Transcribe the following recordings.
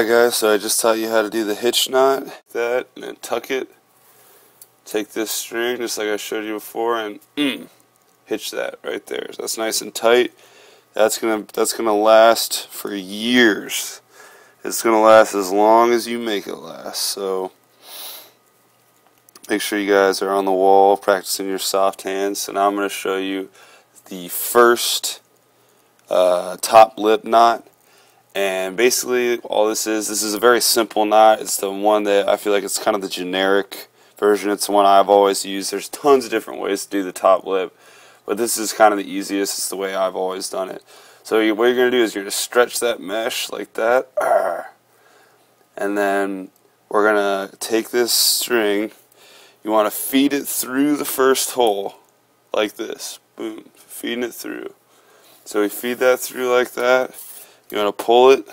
Alright guys, so I just taught you how to do the hitch knot, that, and then tuck it. Take this string, just like I showed you before, and hitch that right there. So that's nice and tight. That's gonna last for years. It's gonna last as long as you make it last. So make sure you guys are on the wall practicing your soft hands. So now I'm gonna show you the first top lip knot. And basically all this is a very simple knot. It's the one that I feel like it's kind of the generic version. It's the one I've always used. There's tons of different ways to do the top lip, but this is kind of the easiest. It's the way I've always done it. So what you're going to do is you're going to stretch that mesh like that, and then we're going to take this string. You want to feed it through the first hole like this. Boom, feeding it through. So we feed that through like that. You want to pull it.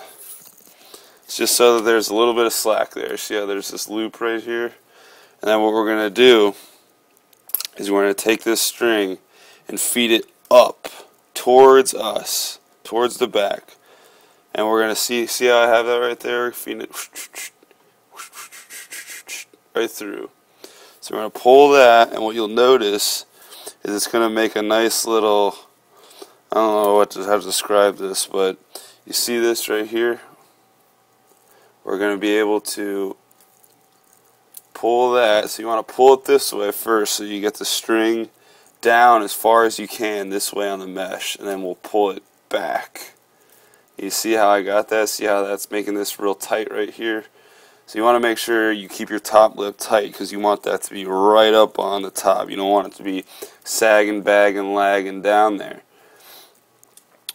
It's just so that there's a little bit of slack there. See how there's this loop right here? And then what we're going to do is we're going to take this string and feed it up towards us, towards the back. And we're going to see how I have that right there? Feeding it right through. So we're going to pull that, and what you'll notice is it's going to make a nice little, I don't know how to describe this, but you see this right here? We're going to be able to pull that. So you want to pull it this way first so you get the string down as far as you can this way on the mesh, and then we'll pull it back. You see how I got that? See how that's making this real tight right here? So you want to make sure you keep your top lip tight because you want that to be right up on the top. You don't want it to be sagging, bagging, lagging down there.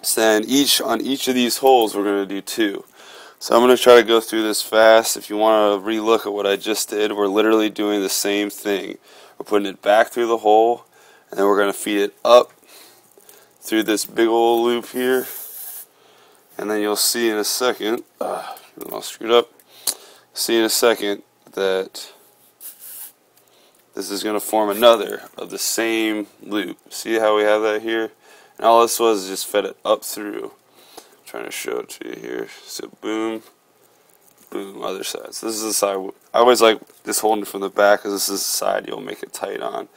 So then on each of these holes we're going to do 2. So I'm going to try to go through this fast. If you want to re-look at what I just did, we're literally doing the same thing. We're putting it back through the hole, and then we're going to feed it up through this big old loop here. And then you'll see in a second, I'm all screwed up, see in a second that this is going to form another of the same loop. See how we have that here? And all this was just fed it up through. I'm trying to show it to you here. So boom, boom, other side. So this is the side. I always like this holding from the back because this is the side you'll make it tight on.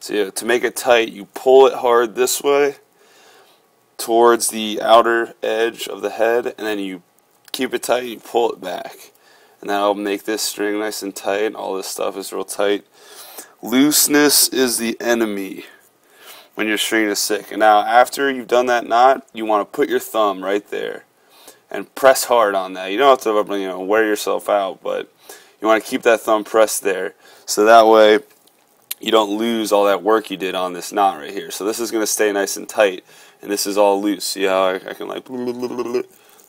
So yeah, to make it tight, you pull it hard this way towards the outer edge of the head, and then you keep it tight, you pull it back. And that'll make this string nice and tight. All this stuff is real tight. Looseness is the enemy when your string is sick. And now after you've done that knot, you want to put your thumb right there and press hard on that. You don't have to wear yourself out, but you want to keep that thumb pressed there so that way you don't lose all that work you did on this knot right here. So this is going to stay nice and tight, and this is all loose. See how I can like,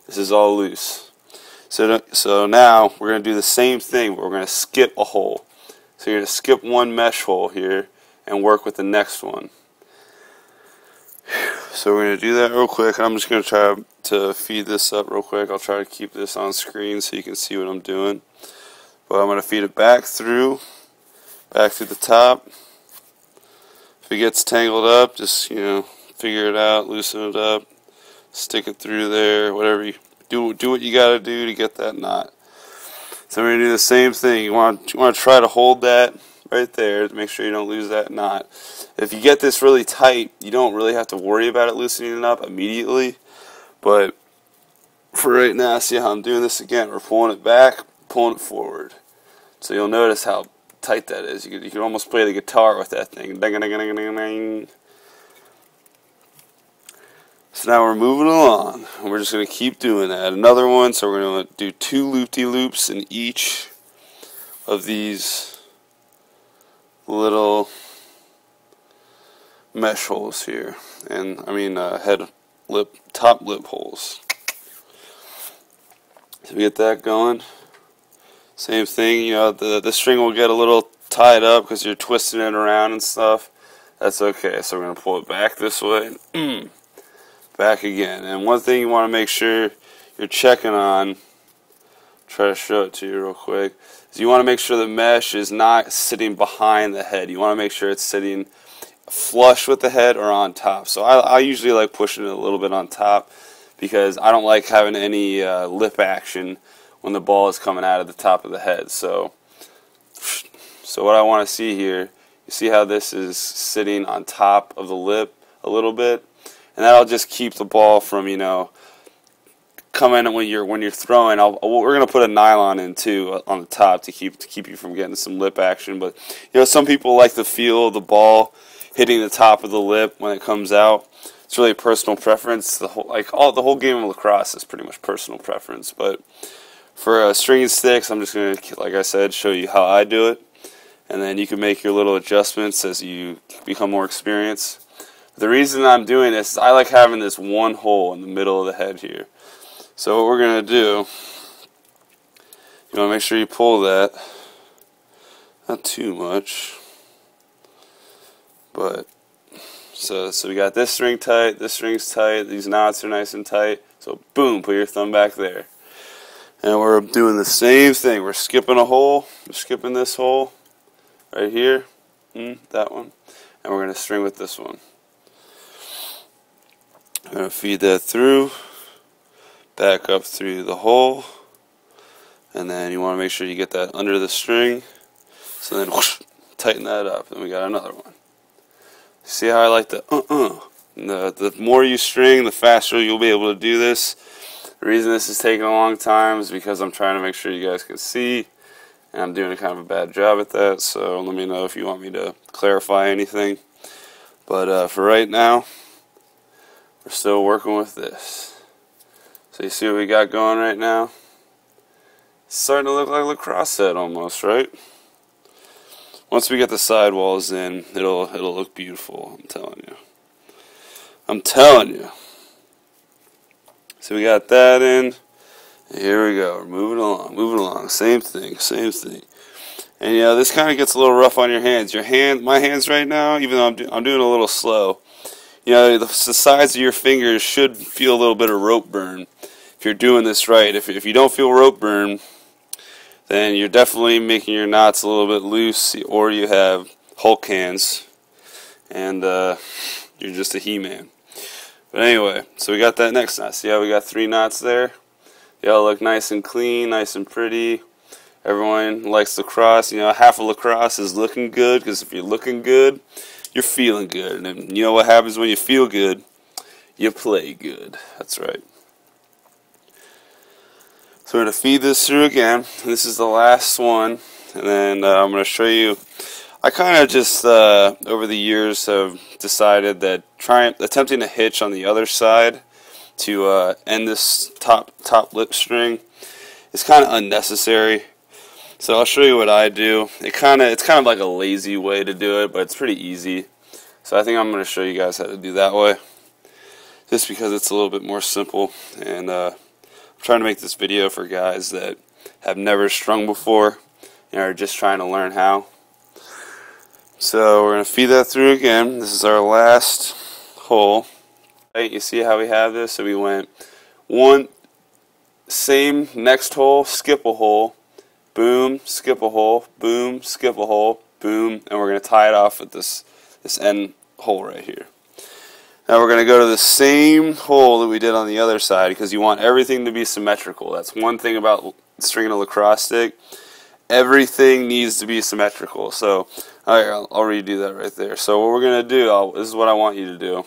this is all loose. So now we're going to do the same thing, but we're going to skip a hole. So you're going to skip one mesh hole here and work with the next one. So we're going to do that real quick, and I'm just going to try to feed this up real quick. I'll try to keep this on screen so you can see what I'm doing. But I'm going to feed it back through the top. If it gets tangled up, just, figure it out, loosen it up, stick it through there, whatever you do what you got to do to get that knot. So we're going to do the same thing. You want to try to hold that right there to make sure you don't lose that knot. If you get this really tight, you don't really have to worry about it loosening it up immediately. But for right now, see how I'm doing this again. We're pulling it back, pulling it forward. So you'll notice how tight that is. You can almost play the guitar with that thing. So now we're moving along, and we're just going to keep doing that. Another one, so we're going to do 2 loop-de-loops in each of these little mesh holes here, and top lip holes. So we get that going. Same thing, the string will get a little tied up because you're twisting it around and stuff. That's okay. So we're going to pull it back this way, back again. And one thing you want to make sure you're checking on, try to show it to you real quick, is you want to make sure the mesh is not sitting behind the head. You want to make sure it's sitting flush with the head or on top. So I usually like pushing it a little bit on top because I don't like having any lip action when the ball is coming out of the top of the head. So what I want to see here, you see how this is sitting on top of the lip a little bit, and that'll just keep the ball from, you know, coming when you're throwing. We're gonna put a nylon in too on the top to keep you from getting some lip action. But you know, some people like to feel the ball hitting the top of the lip when it comes out. It's really a personal preference. The whole game of lacrosse is pretty much personal preference. But for string and sticks, I'm just gonna, like I said, show you how I do it, and then you can make your little adjustments as you become more experienced. The reason I'm doing this is I like having this one hole in the middle of the head here. So what we're going to do, you want to make sure you pull that, not too much, but, so we got this string tight, this string's tight, these knots are nice and tight, so boom, put your thumb back there. And we're doing the same thing, we're skipping a hole, we're skipping this hole, right here, that one, and we're going to string with this one. I'm going to feed that through. Back up through the hole, and then you want to make sure you get that under the string, so then whoosh, tighten that up, and we got another one. See how I like the the more you string, the faster you'll be able to do this. The reason this is taking a long time is because I'm trying to make sure you guys can see, and I'm doing a kind of a bad job at that, so let me know if you want me to clarify anything. But for right now, we're still working with this. So you see what we got going right now? It's starting to look like a lacrosse set almost, right? Once we get the sidewalls in, it'll look beautiful, I'm telling you. I'm telling you. So we got that in. Here we go. We're moving along. Same thing. And you know, this kind of gets a little rough on your hands. My hands right now, even though I'm doing a little slow, you know, the sides of your fingers should feel a little bit of rope burn if you're doing this right. If you don't feel rope burn, then you're definitely making your knots a little bit loose, or you have Hulk hands, and you're just a He-Man. But anyway, so we got that next knot. See how we got 3 knots there? They all look nice and clean, nice and pretty. Everyone likes lacrosse. You know, half of lacrosse is looking good, because if you're looking good, you're feeling good. And you know what happens when you feel good? You play good. That's right. So we're going to feed this through again. This is the last one. And then I'm going to show you. I kind of just, over the years, have decided that attempting to hitch on the other side to end this top lip string is kind of unnecessary. So I'll show you what I do. It's kind of like a lazy way to do it, but it's pretty easy. So I think I'm going to show you guys how to do that way, just because it's a little bit more simple. And I'm trying to make this video for guys that have never strung before and are just trying to learn how. So we're going to feed that through again. This is our last hole. Right, you see how we have this? So we went same next hole, skip a hole, boom, skip a hole, boom, skip a hole, boom, and we're going to tie it off with this end hole right here. Now we're going to go to the same hole that we did on the other side, because you want everything to be symmetrical. That's one thing about stringing a lacrosse stick. Everything needs to be symmetrical. So I'll redo that right there. So what we're going to do, this is what I want you to do.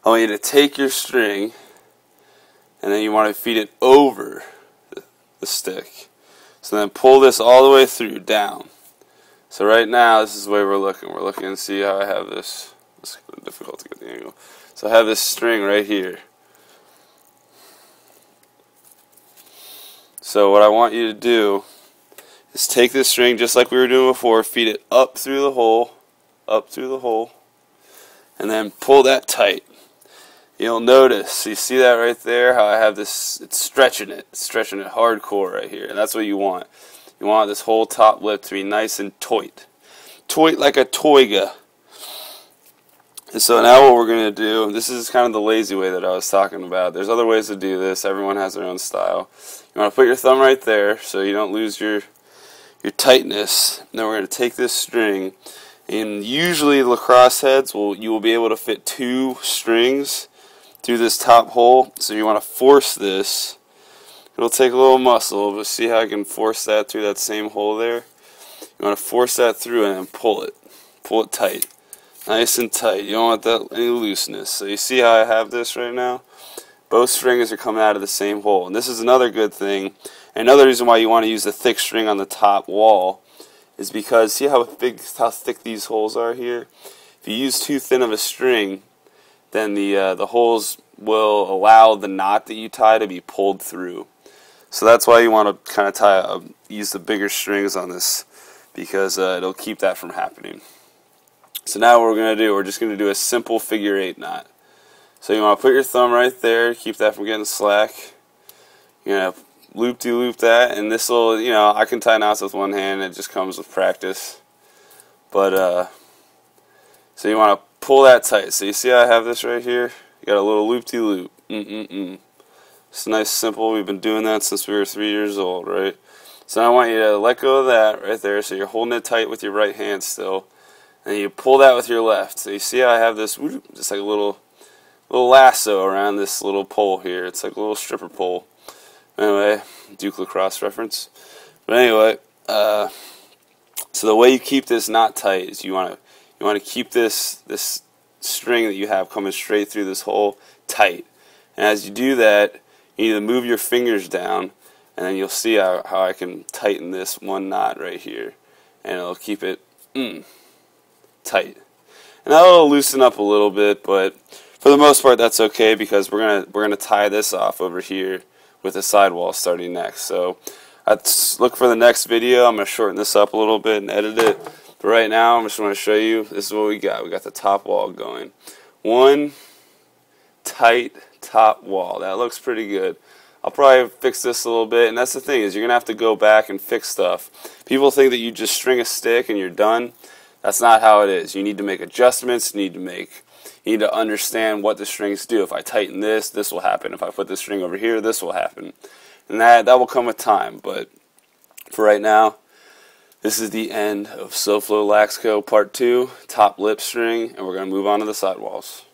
I want you to take your string, and then you want to feed it over the stick. So then pull this all the way through, down. So right now, this is the way we're looking. We're looking and see how I have this. It's difficult to get the angle. So I have this string right here. So what I want you to do is take this string just like we were doing before, feed it up through the hole, and then pull that tight. You'll notice, you see that right there, how I have this, it's stretching it hardcore right here, and that's what you want. You want this whole top lip to be nice and taut like a toiga. And so now what we're going to do, this is kind of the lazy way that I was talking about. There's other ways to do this. Everyone has their own style. You want to put your thumb right there so you don't lose your tightness. And then we're going to take this string, and usually lacrosse heads, you will be able to fit 2 strings through this top hole. So you want to force this It'll take a little muscle, but see how I can force that through that same hole there? You want to force that through and then pull it. Pull it tight. Nice and tight. You don't want that any looseness. So you see how I have this right now? Both strings are coming out of the same hole. And this is another good thing. Another reason why you want to use the thick string on the top wall is because see how thick these holes are here? If you use too thin of a string, then the holes will allow the knot that you tie to be pulled through. So that's why you want to kind of use the bigger strings on this, because it'll keep that from happening. So now what we're going to do, we're just going to do a simple figure 8 knot. So you want to put your thumb right there, keep that from getting slack. You're going to loop-de-loop that, and this will, you know, I can tie knots with one hand, it just comes with practice. But, so you want to pull that tight. So you see how I have this right here? You got a little loop-de-loop. It's nice, simple. We've been doing that since we were 3 years old, right? So now I want you to let go of that right there. So you're holding it tight with your right hand still. And you pull that with your left. So you see how I have this, just like a little lasso around this little pole here. It's like a little stripper pole. Anyway, Duke Lacrosse reference. But anyway, so the way you keep this knot tight is you want to keep this string that you have coming straight through this hole tight. And as you do that, you need to move your fingers down, and then you'll see how I can tighten this one knot right here, and it'll keep it tight. And that'll loosen up a little bit, but for the most part that's okay, because we're gonna tie this off over here with the sidewall starting next. So let's look for the next video. I'm gonna shorten this up a little bit and edit it. But right now I'm just want to show you, this is what we got. We got the top wall going. One tight top wall. That looks pretty good. I'll probably fix this a little bit, and that's the thing, is you're gonna have to go back and fix stuff. People think that you just string a stick and you're done. That's not how it is. You need to make adjustments. You need to understand what the strings do. If I tighten this, this will happen. If I put this string over here, this will happen. And that will come with time. But for right now, this is the end of SoFloLaxco Part 2, top lip string, and we're going to move on to the sidewalls.